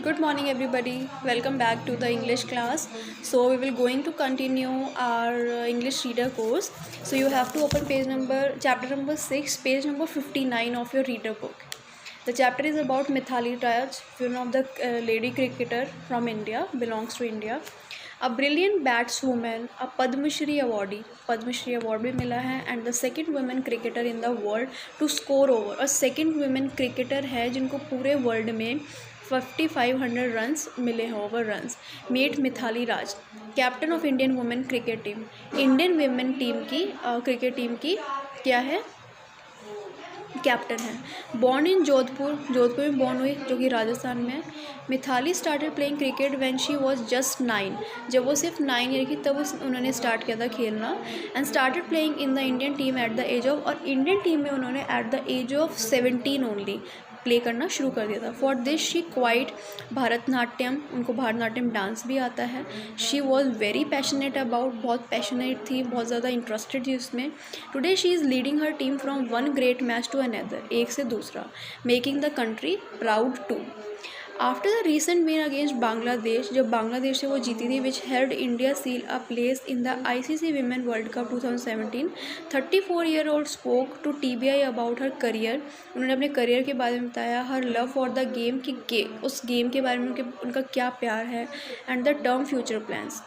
Good morning everybody. Welcome back to the English class. So we will going to continue our English reader course. So you have to open chapter number 6, page number 59 of your reader book. The chapter is about Mithali Raj, one of the lady cricketer from India, belongs to India. A brilliant batswoman, a Padma Shri award भी मिला है, and the second women cricketer in the world to score over. और second women cricketer है जिनको पूरे world में 5500 runs मिले हैं, over runs. Meet Mithali Raj, captain of Indian women cricket team. Indian women team की क्रिकेट टीम की क्या है, कैप्टन है. बॉर्न इन जोधपुर में बॉर्न हुई, जो कि राजस्थान में है. Mithali started playing cricket when she was just 9. जब वो सिर्फ 9 ईयर की तब उन्होंने स्टार्ट किया था खेलना. And started playing in the Indian team at the age of, और इंडियन टीम में उन्होंने at the age of 17 only play करना शुरू कर दिया था. For this she quite Bharatanatyam, उनको भरतनाट्यम डांस भी आता है. She was very passionate about, बहुत पैशनेट थी, बहुत ज़्यादा इंटरेस्टेड थी उसमें. Today she is leading her team from one great match to another, एक से दूसरा, making the country proud too. After the recent win against Bangladesh, जब बांग्लादेश से वो जीती थी, which held India seal a place in the ICC women world cup 2017, 34-year-old spoke to TBI about her career. उन्होंने अपने करियर के बारे में बताया, her love for the game की उस गेम के बारे में उनका क्या प्यार है, and the term future plans.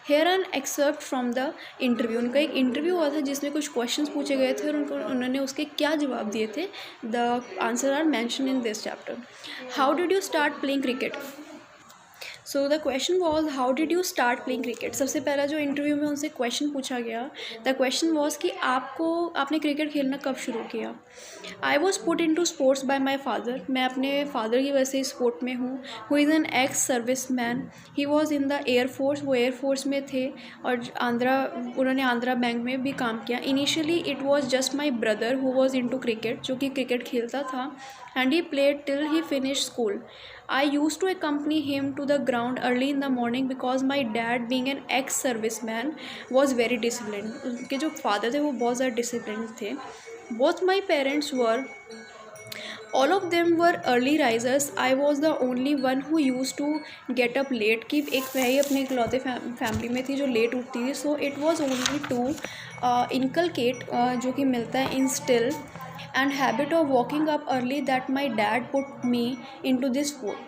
Here an excerpt from the interview. उनका एक इंटरव्यू हुआ था जिसमें कुछ क्वेश्चंस पूछे गए थे और उन्होंने उसके क्या जवाब दिए थे. The answer are mentioned in this chapter. How did you start playing cricket. So the question was how did you start playing cricket. सबसे पहला जो इंटरव्यू में उनसे क्वेश्चन पूछा गया, द क्वेश्चन वॉज कि आपने क्रिकेट खेलना कब शुरू किया. I was put into sports by my father. मैं अपने फादर की वजह से स्पोर्ट में हूँ. Who is an ex service man. He was in the air force, वो एयरफोर्स में थे और उन्होंने आंध्रा बैंक में भी काम किया. Initially it was just my brother who was into cricket, जो कि क्रिकेट खेलता था, and he played till he finish school. I used to accompany him to the ground early in the morning because my dad, being an ex-serviceman, was very disciplined. उनके जो father थे वो बहुत ज़्यादा डिसिप्लिन थे. Both my parents were, all of them were early risers. I was the only one who used to get up late. कि एक मैं ही अपने इकलौते फैमिली में थी जो लेट उठती थी. So it was only to inculcate, जो कि मिलता है instill and habit of walking up early that my dad put me into this sport.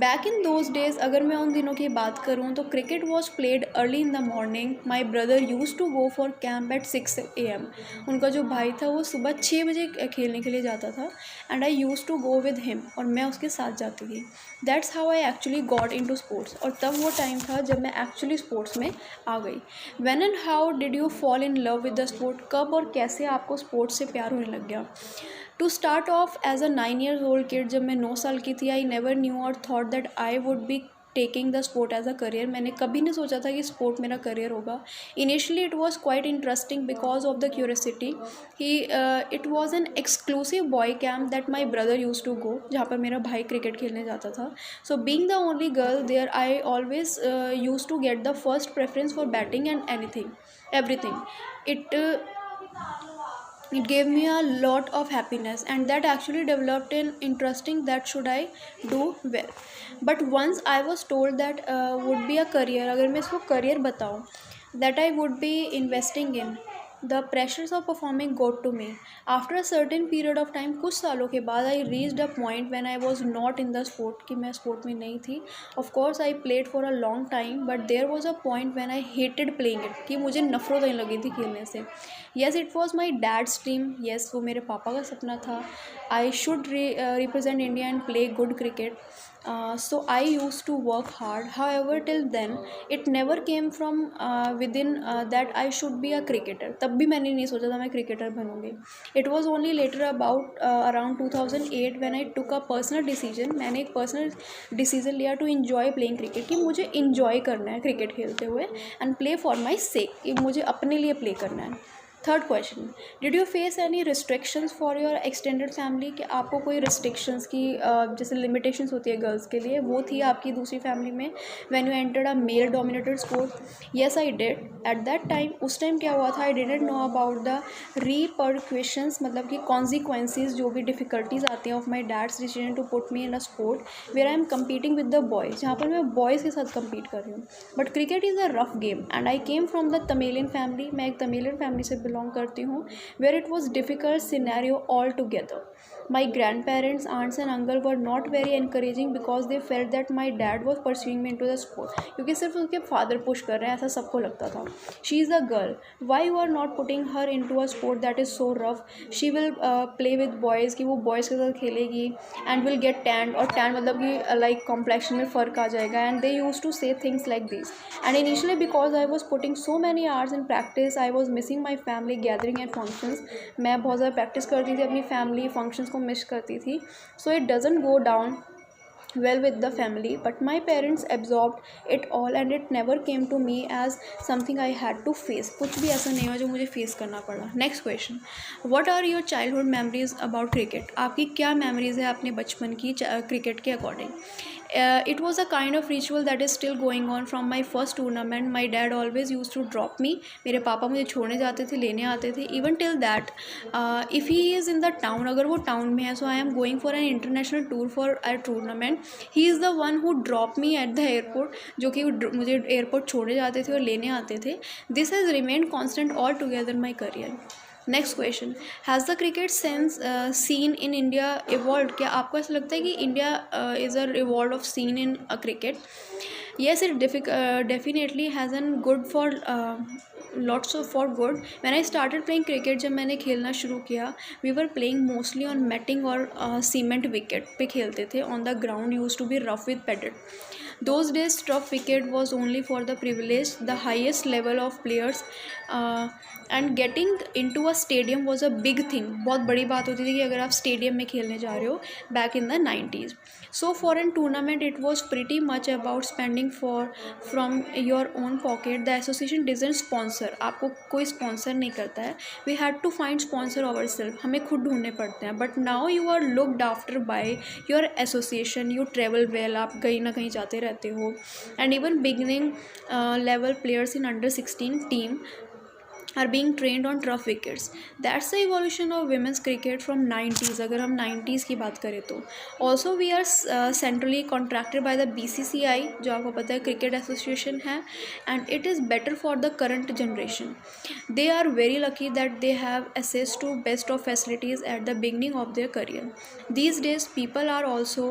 Back in those days, अगर मैं उन दिनों की बात करूँ तो cricket was played early in the morning. My brother used to go for camp at 6 AM. उनका जो भाई था वो सुबह 6 बजे खेलने के लिए जाता था, and I used to go with him, और मैं उसके साथ जाती थी. That's how I actually got into sports. और तब वो टाइम था जब मैं एक्चुअली स्पोर्ट्स में आ गई. When and how did you fall in love with the sport? कब और कैसे आपको स्पोर्ट्स से प्यार होने लग गया. To start off as a 9-year-old kid, जब मैं 9 साल की थी, I never knew or thought that I would be taking the sport as a career. मैंने कभी नहीं सोचा था कि स्पोर्ट मेरा करियर होगा. Initially it was quite interesting because of the curiosity. He it was an exclusive boy camp that my brother use to go, जहाँ पर मेरा भाई क्रिकेट खेलने जाता था. So being the only girl there, I always use to get the first preference for batting and everything. It gave me a lot of happiness, and that actually developed an interesting that should I do well. But once I was told that would be a career, अगर मैं इसको career बताऊँ, that I would be investing in, the pressures of performing got to me. After a certain period of time, कुछ सालों के बाद, I reached a point when I was not in the sport, कि मैं sport में नहीं थी. Of course I played for a long time, but there was a point when I hated playing it, कि मुझे नफरत होने लगी थी खेलने से. Yes, it was my dad's dream. Yes, वो मेरे पापा का सपना था. I should represent India and play good cricket. So I used to work hard. However, till then it never came from within that I should be a cricketer. तब भी मैंने नहीं सोचा था मैं क्रिकेटर बनूँगी. It was only later about around 2008 when I took a personal decision. मैंने एक personal decision लिया to enjoy playing cricket, कि मुझे enjoy करना है क्रिकेट खेलते हुए, and play for my sake, कि मुझे अपने लिए play करना है. Third question, did you face any restrictions for your extended family, कि आपको कोई रिस्ट्रिक्शंस की जैसे लिमिटेशंस होती है गर्ल्स के लिए, वो थी आपकी दूसरी फैमिली में when you entered a male dominated sport? Yes I did at that time. उस टाइम क्या हुआ था, I didn't know about the repercussions, मतलब कि कॉन्सिक्वेंसेज, जो भी डिफिकल्टीज आती हैं of my dad's decision to put me in a sport where I am competing with the boys, जहाँ पर मैं बॉयज़ के साथ कम्पीट कर रही हूँ। But cricket is a rough game and I came from the Tamilian family, मैं एक तमिलियन फैमिली से बिलोंग करती हूँ, where it was difficult scenario all together. My grand parents, aunts and uncle were not very encouraging because they felt that my dad was pursuing me into the sport, क्योंकि सिर्फ उसके father push कर रहे हैं ऐसा सबको लगता था। She is a girl, why you are not putting her into a sport that is so rough, she will play with boys, कि वो बॉयज़ के साथ खेलेगी एंड विल गेट टैंड, और टैंड मतलब कि लाइक कॉम्प्लेक्शन में फ़र्क आ जाएगा, and they use to say things like this. And initially because I was putting so many hours in practice, I was missing my family gathering and functions, मैं बहुत ज़्यादा प्रैक्टिस करती थी, अपनी फैमिली फंक्शंस को मिस करती थी, so it doesn't go down well with the family, but my parents absorbed it all and it never came to me as something I had to face, कुछ भी ऐसा नहीं हुआ जो मुझे फेस करना पड़ा। Next question, what are your childhood memories about cricket, आपकी क्या मेमोरीज है अपने बचपन की क्रिकेट के according? It was a kind of ritual that is still going on from my first tournament. My dad always used to drop me, मेरे पापा मुझे छोड़ने जाते थे, लेने आते थे, even till that if he is in the town, अगर वो टाउन में है, so I am going for an international tour for a tournament, he is the one who drop me at the airport, जो कि मुझे airport छोड़ने जाते थे और लेने आते थे। This has remained constant all together my career. Next question, has the cricket sense scene in India evolve, क्या आपको ऐसा लगता है कि India is a evolve of scene in cricket? Yes, it definitely has an good for lots of for good. When I started playing cricket, जब मैंने खेलना शुरू किया, we were playing mostly on matting और सीमेंट विकेट पे खेलते थे, on the ground use to be rough with padded. Those days tough wicket was only for the privileged, the highest level of players, and getting into a stadium was a big thing, बहुत बड़ी बात होती थी कि अगर आप stadium में खेलने जा रहे हो back in the 90s. So for a tournament it was pretty much about spending from your own pocket. The association doesn't sponsor, आपको कोई sponsor नहीं करता है, we had to find sponsor ourselves, हमें खुद ढूंढने पड़ते हैं, but now you are looked after by your association, you travel well, आप कहीं ना कहीं जाते रहते हो, and even beginning level players in under 16 team are being trained on tough wickets. That's the evolution of women's cricket from 90s, अगर हम 90s की बात करें तो। Also we are centrally contracted by the BCCI, जो आपको पता है क्रिकेट एसोसिएशन है, and it is better for the current generation. They are very lucky that they have access to best of facilities at the beginning of their career. These days people are also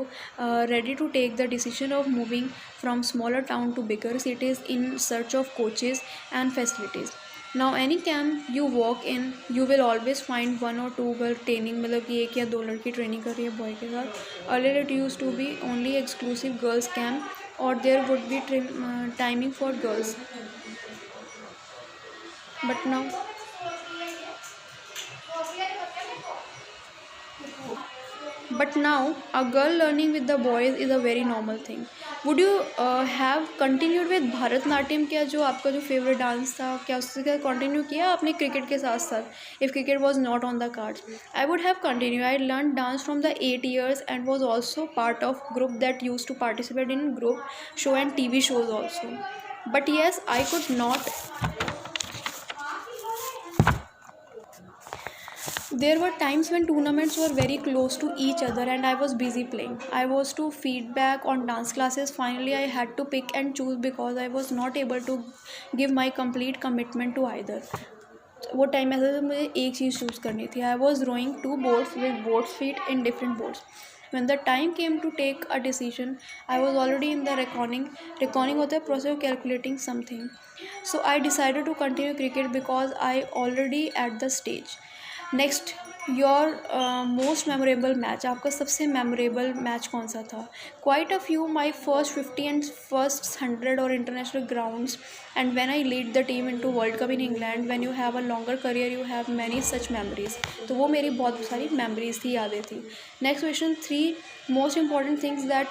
ready to take the decision of moving from smaller town to bigger cities in search of coaches and facilities. Now any camp you walk in, you will always find one or two girl training, मतलब कि एक या दो लड़की training कर रही है boy के साथ. Earlier it used to be only exclusive girls camp, or there would be timing for girls, but now a girl learning with the boys is a very normal thing. Would you have continued with Bharatanatyam, क्या जो आपका जो favourite dance था, क्या उसके साथ continue किया आपने क्रिकेट के साथ साथ? If cricket was not on the cards, I would have continue. I learn dance from the 8 years and was also part of group that used to participate in group show and TV shows also. But yes, I could not. There were times when tournaments were very close to each other and I was busy playing. I was to feedback on dance classes. Finally, I had to pick and choose because I was not able to give my complete commitment to either. वो time ऐसा था मुझे एक चीज़ choose करनी थी. I was rowing 2 boats with boat feet in different boats. When the time came to take a decision, I was already in the reckoning. Reckoning होता है process of calculating something. So I decided to continue cricket because I already at the stage. Next, your most memorable match, आपका सबसे memorable match कौन सा था? Quite a few, my first 50 and first 100 और international grounds, and when I lead the team into world cup in England. When you have a longer career you have many such memories. तो वो मेरी बहुत सारी memories थी, यादें थी. Next question, 3 most important things that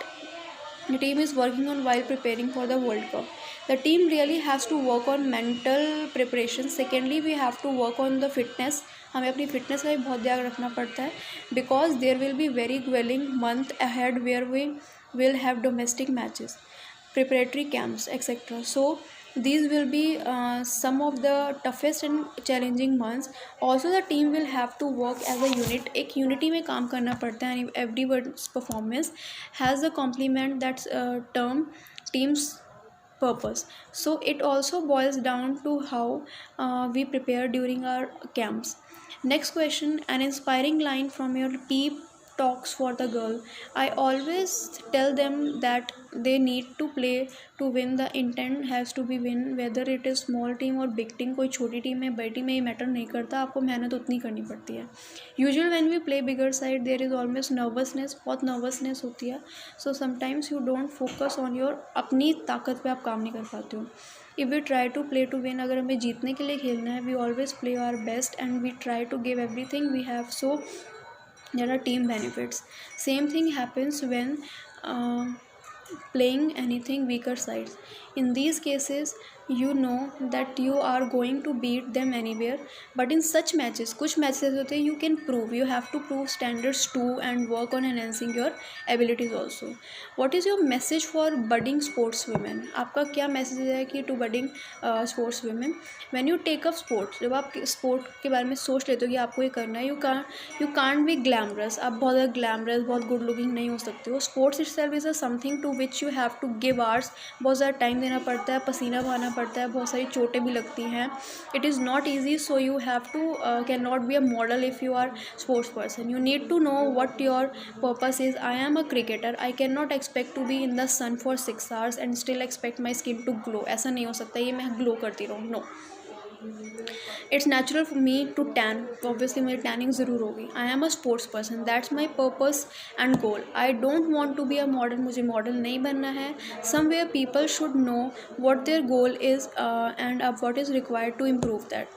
the team is working on while preparing for the World Cup. The team really has to work on mental preparation. Secondly, we have to work on the fitness. हमें अपनी fitness का भी बहुत ध्यान रखना पड़ता है, because there will be very gruelling month ahead where we will have domestic matches, preparatory camps, etc. So these will be some of the toughest and challenging months. Also the team will have to work as a unit. एक unity में काम करना पड़ता है, and everyone's performance has a complement that's term team's purpose. So it also boils down to how we prepare during our camps. Next question, an inspiring line from your peep talks for the girl. I always tell them that they need to play to win. The intent has to be win, whether it is small team or big team. कोई छोटी team है बड़ी team में ये matter नहीं करता, आपको मेहनत उतनी करनी पड़ती है. Usual when we play bigger side there is always nervousness, बहुत नर्वसनेस होती है. So sometimes you don't focus on your, अपनी ताकत पे आप काम नहीं कर पाते हो. If we try to play to win, अगर हमें जीतने के लिए खेलना है, we always play our best and we try to give everything we have. So there are team benefits. Same thing happens when playing anything weaker sides. In these cases you know that you are going to beat them anywhere, but in such matches, कुछ matches होते हैं you can prove, you have to prove standards too and work on enhancing your abilities also. What is your message for budding sports women? आपका क्या message है कि to budding sports women? When you take up sports, जब आप sport के बारे में सोच लेते हो कि आपको ये करना है, you can't be glamorous. आप बहुत ज़्यादा ग्लैमरस, बहुत गुड लुकिंग नहीं हो सकते हो. Sports itself is a something to which you have to give hours. बहुत ज़्यादा टाइम देना पड़ता है, पसीना बहाना पड़ता है, बहुत सारी चोटें भी लगती हैं. It is not easy, so you have to can not be a model if you are sports person. You need to know what your purpose is. I am a cricketer, I can not expect to be in the sun for 6 hours and still expect my skin to glow. ऐसा नहीं हो सकता ये मैं glow करती रहूँ. No, it's natural for me to tan. Obviously मुझे tanning ज़रूर होगी. I am a sports person, that's my purpose and goal. I don't want to be a model, मुझे मॉडल नहीं बनना है. Somewhere people should know what their goal is and what is required to improve that.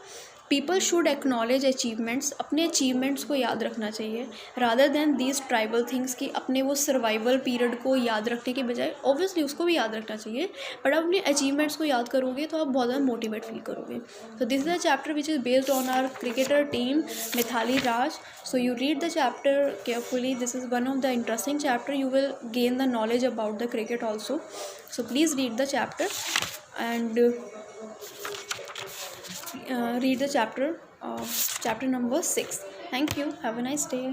People should acknowledge achievements. अपने achievements को याद रखना चाहिए rather than these tribal things की अपने वो सर्वाइवल पीरियड को याद रखने के बजाय. ऑब्वियसली उसको भी याद रखना चाहिए, बट आप अपने अचीवमेंट्स को याद करोगे तो आप बहुत ज़्यादा मोटिवेट फील करोगे. So this is a chapter which is based on our cricketer team Mithali Raj. So you read the chapter carefully. This is one of the interesting chapter. You will gain the knowledge about the cricket also. So please read the chapter and read the chapter number 6. Thank you. Have a nice day.